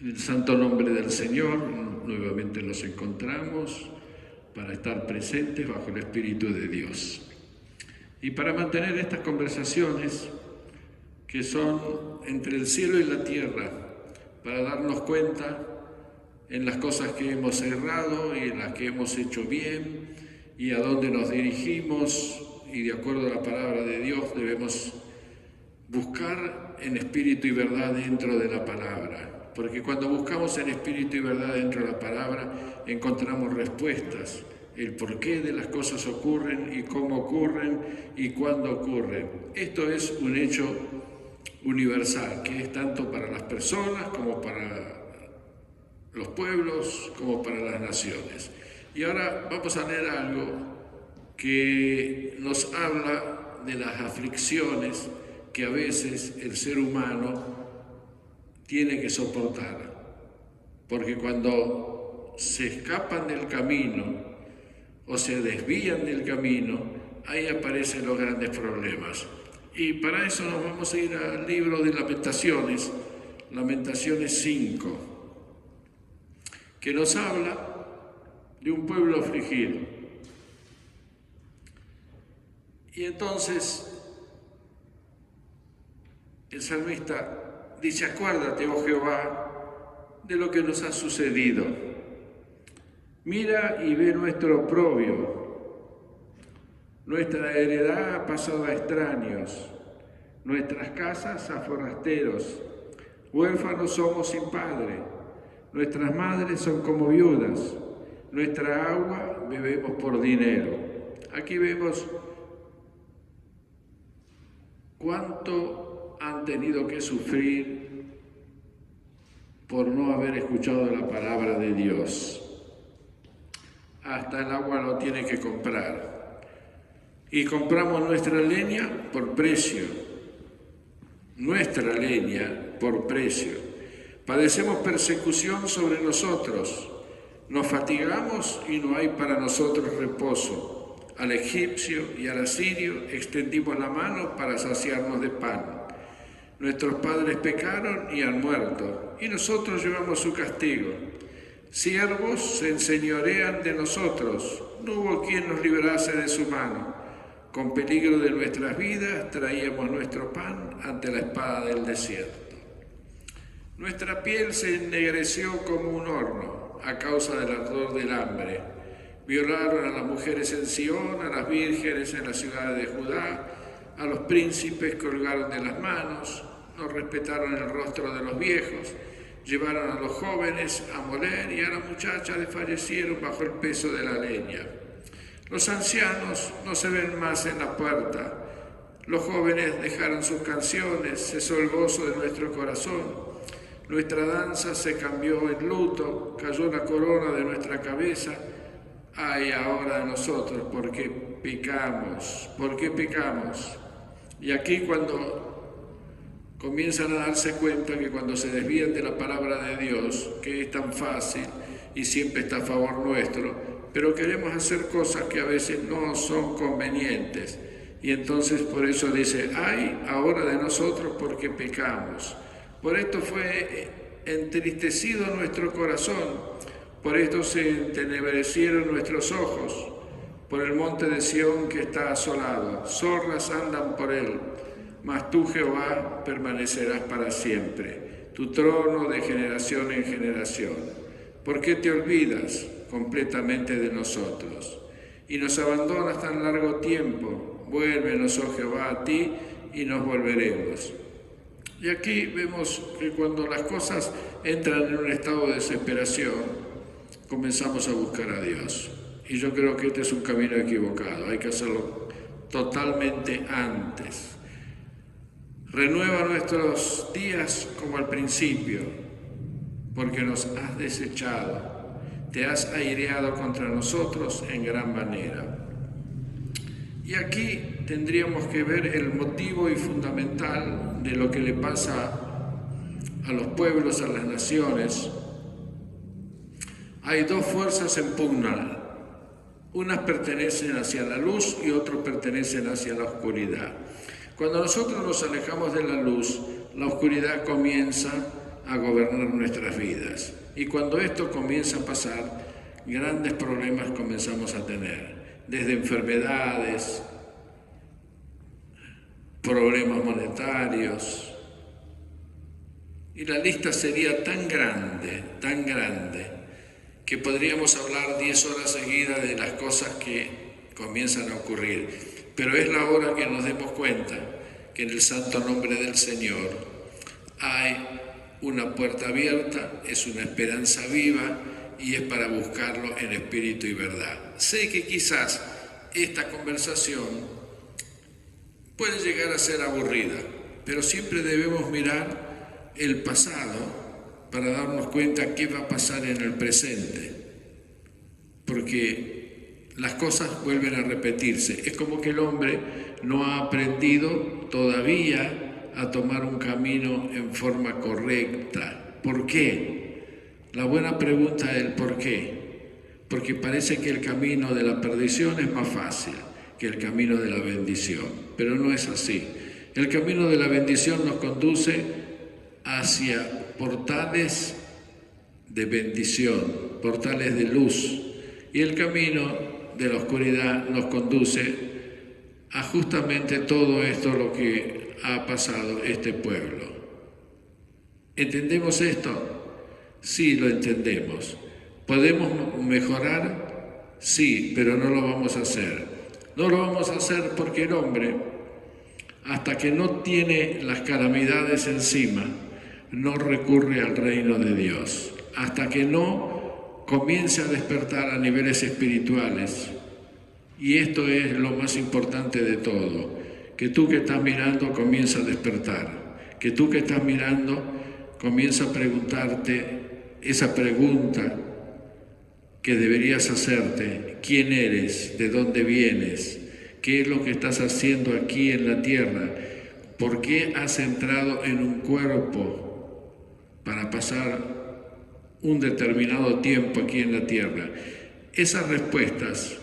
En el santo nombre del Señor, nuevamente nos encontramos para estar presentes bajo el Espíritu de Dios. Y para mantener estas conversaciones que son entre el cielo y la tierra, para darnos cuenta en las cosas que hemos errado y en las que hemos hecho bien y a dónde nos dirigimos, y de acuerdo a la palabra de Dios debemos buscar en espíritu y verdad dentro de la palabra. Porque cuando buscamos en espíritu y verdad dentro de la palabra, encontramos respuestas, el porqué de las cosas ocurren y cómo ocurren y cuándo ocurren. Esto es un hecho universal, que es tanto para las personas como para los pueblos, como para las naciones. Y ahora vamos a leer algo que nos habla de las aflicciones que a veces el ser humano tiene que soportar, porque cuando se escapan del camino o se desvían del camino, ahí aparecen los grandes problemas. Y para eso nos vamos a ir al libro de Lamentaciones, Lamentaciones 5, que nos habla de un pueblo afligido. Y entonces el salmista dice: acuérdate, oh Jehová, de lo que nos ha sucedido. Mira y ve nuestro oprobio. Nuestra heredad ha pasado a extraños, nuestras casas a forasteros. Huérfanos somos sin padre, nuestras madres son como viudas, nuestra agua bebemos por dinero. Aquí vemos cuánto han tenido que sufrir por no haber escuchado la palabra de Dios. Hasta el agua lo tiene que comprar. Y compramos nuestra leña por precio. Nuestra leña por precio. Padecemos persecución sobre nosotros. Nos fatigamos y no hay para nosotros reposo. Al egipcio y al asirio extendimos la mano para saciarnos de pan. Nuestros padres pecaron y han muerto, y nosotros llevamos su castigo. Siervos se enseñorean de nosotros, no hubo quien nos librase de su mano. Con peligro de nuestras vidas traíamos nuestro pan ante la espada del desierto. Nuestra piel se ennegreció como un horno a causa del ardor del hambre. Violaron a las mujeres en Sión, a las vírgenes en las ciudades de Judá, a los príncipes colgaron de las manos, no respetaron el rostro de los viejos, llevaron a los jóvenes a moler y a las muchachas desfallecieron bajo el peso de la leña. Los ancianos no se ven más en la puerta, los jóvenes dejaron sus canciones, cesó el gozo de nuestro corazón, nuestra danza se cambió en luto, cayó la corona de nuestra cabeza. Ay, ahora de nosotros, ¿por qué pecamos? ¿Por qué pecamos? Y aquí cuando comienzan a darse cuenta que cuando se desvían de la palabra de Dios, que es tan fácil y siempre está a favor nuestro, pero queremos hacer cosas que a veces no son convenientes. Y entonces por eso dice: ay, ahora de nosotros, porque pecamos. Por esto fue entristecido nuestro corazón, por esto se entenebrecieron nuestros ojos, por el monte de Sión que está asolado. Zorras andan por él, mas tú, Jehová, permanecerás para siempre, tu trono de generación en generación. ¿Por qué te olvidas completamente de nosotros y nos abandonas tan largo tiempo? Vuélvenos, oh Jehová, a ti y nos volveremos. Y aquí vemos que cuando las cosas entran en un estado de desesperación, comenzamos a buscar a Dios. Y yo creo que este es un camino equivocado, hay que hacerlo totalmente antes. Renueva nuestros días como al principio, porque nos has desechado, te has aireado contra nosotros en gran manera. Y aquí tendríamos que ver el motivo y fundamental de lo que le pasa a los pueblos, a las naciones. Hay dos fuerzas en pugna. Unas pertenecen hacia la luz y otras pertenecen hacia la oscuridad. Cuando nosotros nos alejamos de la luz, la oscuridad comienza a gobernar nuestras vidas. Y cuando esto comienza a pasar, grandes problemas comenzamos a tener, desde enfermedades, problemas monetarios, y la lista sería tan grande, que podríamos hablar 10 horas seguidas de las cosas que comienzan a ocurrir. Pero es la hora que nos demos cuenta que en el santo nombre del Señor hay una puerta abierta, es una esperanza viva y es para buscarlo en espíritu y verdad. Sé que quizás esta conversación puede llegar a ser aburrida, pero siempre debemos mirar el pasado para darnos cuenta qué va a pasar en el presente, porque las cosas vuelven a repetirse. Es como que el hombre no ha aprendido todavía a tomar un camino en forma correcta. ¿Por qué? La buena pregunta es el por qué. Porque parece que el camino de la perdición es más fácil que el camino de la bendición, pero no es así. El camino de la bendición nos conduce hacia portales de bendición, portales de luz, y el camino de la oscuridad nos conduce a justamente todo esto lo que ha pasado este pueblo. ¿Entendemos esto? Sí, lo entendemos. ¿Podemos mejorar? Sí, pero no lo vamos a hacer. No lo vamos a hacer porque el hombre, hasta que no tiene las calamidades encima, no recurre al reino de Dios. Hasta que no comience a despertar a niveles espirituales. Y esto es lo más importante de todo. Que tú que estás mirando comienza a despertar. Que tú que estás mirando comienza a preguntarte esa pregunta que deberías hacerte. ¿Quién eres? ¿De dónde vienes? ¿Qué es lo que estás haciendo aquí en la tierra? ¿Por qué has entrado en un cuerpo para pasar un determinado tiempo aquí en la tierra? Esas respuestas,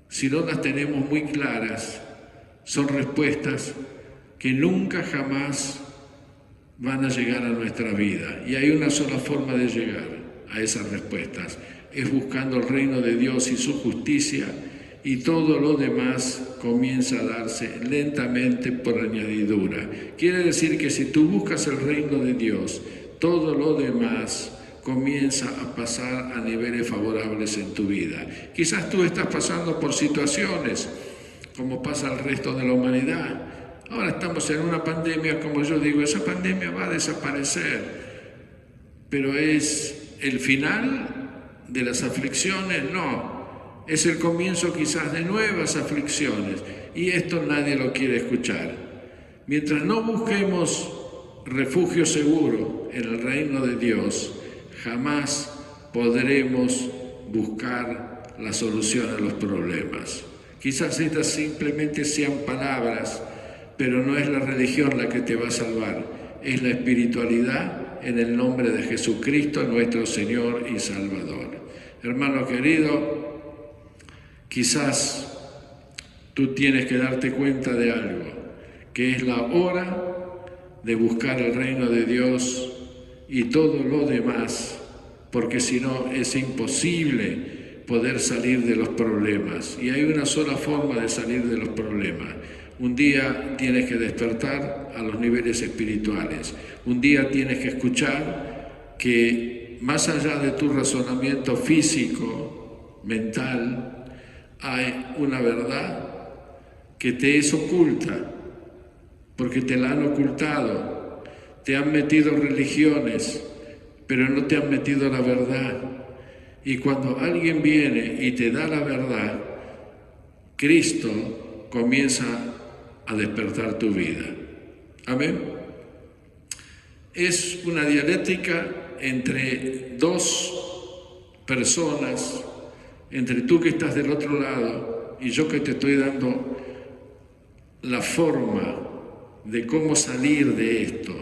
si no las tenemos muy claras, son respuestas que nunca jamás van a llegar a nuestra vida. Y hay una sola forma de llegar a esas respuestas, es buscando el reino de Dios y su justicia, y todo lo demás comienza a darse lentamente por añadidura. Quiere decir que si tú buscas el reino de Dios, todo lo demás comienza a pasar a niveles favorables en tu vida. Quizás tú estás pasando por situaciones como pasa el resto de la humanidad. Ahora estamos en una pandemia, como yo digo, esa pandemia va a desaparecer, pero ¿es el final de las aflicciones? No, es el comienzo quizás de nuevas aflicciones, y esto nadie lo quiere escuchar. Mientras no busquemos refugio seguro en el reino de Dios, jamás podremos buscar la solución a los problemas. Quizás estas simplemente sean palabras, pero no es la religión la que te va a salvar, es la espiritualidad en el nombre de Jesucristo, nuestro Señor y Salvador. Hermano querido, quizás tú tienes que darte cuenta de algo, que es la hora de buscar el reino de Dios y todo lo demás, porque si no es imposible poder salir de los problemas. Y hay una sola forma de salir de los problemas. Un día tienes que despertar a los niveles espirituales. Un día tienes que escuchar que más allá de tu razonamiento físico, mental, hay una verdad que te es oculta, porque te la han ocultado. Te han metido religiones, pero no te han metido la verdad. Y cuando alguien viene y te da la verdad, Cristo comienza a despertar tu vida. Amén. Es una dialéctica entre dos personas, entre tú que estás del otro lado y yo que te estoy dando la forma de cómo salir de esto,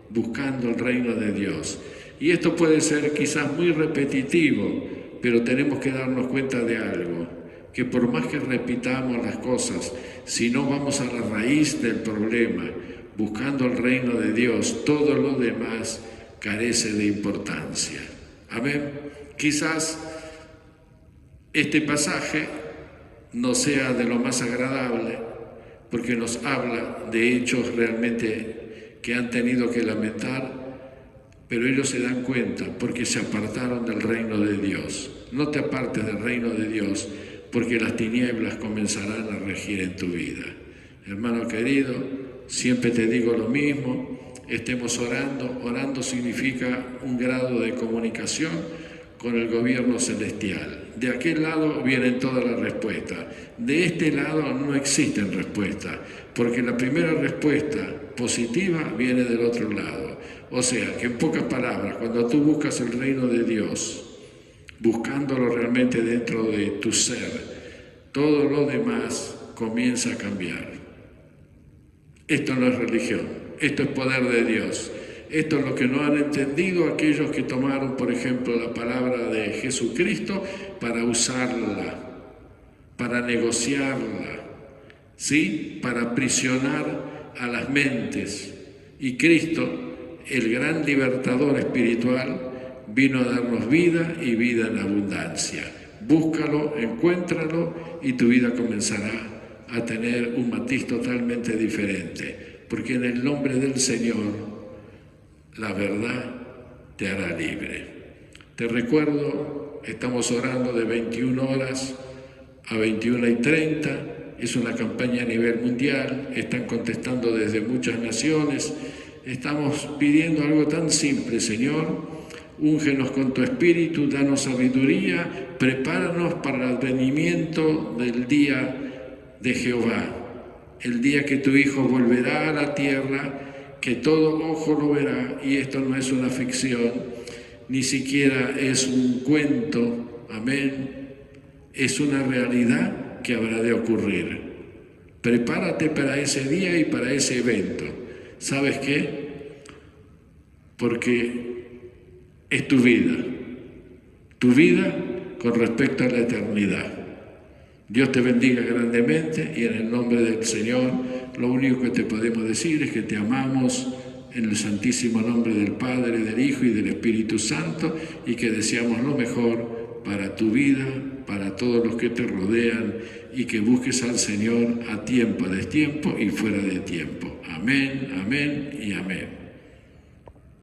buscando el reino de Dios. Y esto puede ser quizás muy repetitivo, pero tenemos que darnos cuenta de algo, que por más que repitamos las cosas, si no vamos a la raíz del problema, buscando el reino de Dios, todo lo demás carece de importancia. Amén. Quizás este pasaje no sea de lo más agradable, porque nos habla de hechos realmente que han tenido que lamentar, pero ellos se dan cuenta porque se apartaron del reino de Dios. No te apartes del reino de Dios, porque las tinieblas comenzarán a regir en tu vida. Hermano querido, siempre te digo lo mismo, estemos orando. Orando significa un grado de comunicación con el gobierno celestial. De aquel lado vienen todas las respuestas. De este lado no existen respuestas, porque la primera respuesta positiva viene del otro lado. O sea, que en pocas palabras, cuando tú buscas el reino de Dios, buscándolo realmente dentro de tu ser, todo lo demás comienza a cambiar. Esto no es religión, esto es poder de Dios. Esto es lo que no han entendido aquellos que tomaron, por ejemplo, la palabra de Jesucristo para usarla, para negociarla, ¿sí? Para aprisionar a las mentes. Y Cristo, el gran libertador espiritual, vino a darnos vida y vida en abundancia. Búscalo, encuéntralo y tu vida comenzará a tener un matiz totalmente diferente. Porque en el nombre del Señor, la verdad te hará libre. Te recuerdo, estamos orando de 21 horas a 21:30. Es una campaña a nivel mundial. Están contestando desde muchas naciones. Estamos pidiendo algo tan simple, Señor. Úngenos con tu espíritu, danos sabiduría, prepáranos para el advenimiento del día de Jehová, el día que tu Hijo volverá a la tierra, que todo ojo lo verá, y esto no es una ficción, ni siquiera es un cuento, amén, es una realidad que habrá de ocurrir. Prepárate para ese día y para ese evento. ¿Sabes qué? Porque es tu vida con respecto a la eternidad. Dios te bendiga grandemente y en el nombre del Señor lo único que te podemos decir es que te amamos en el santísimo nombre del Padre, del Hijo y del Espíritu Santo y que deseamos lo mejor para tu vida, para todos los que te rodean y que busques al Señor a tiempo, a destiempo y fuera de tiempo. Amén, amén y amén.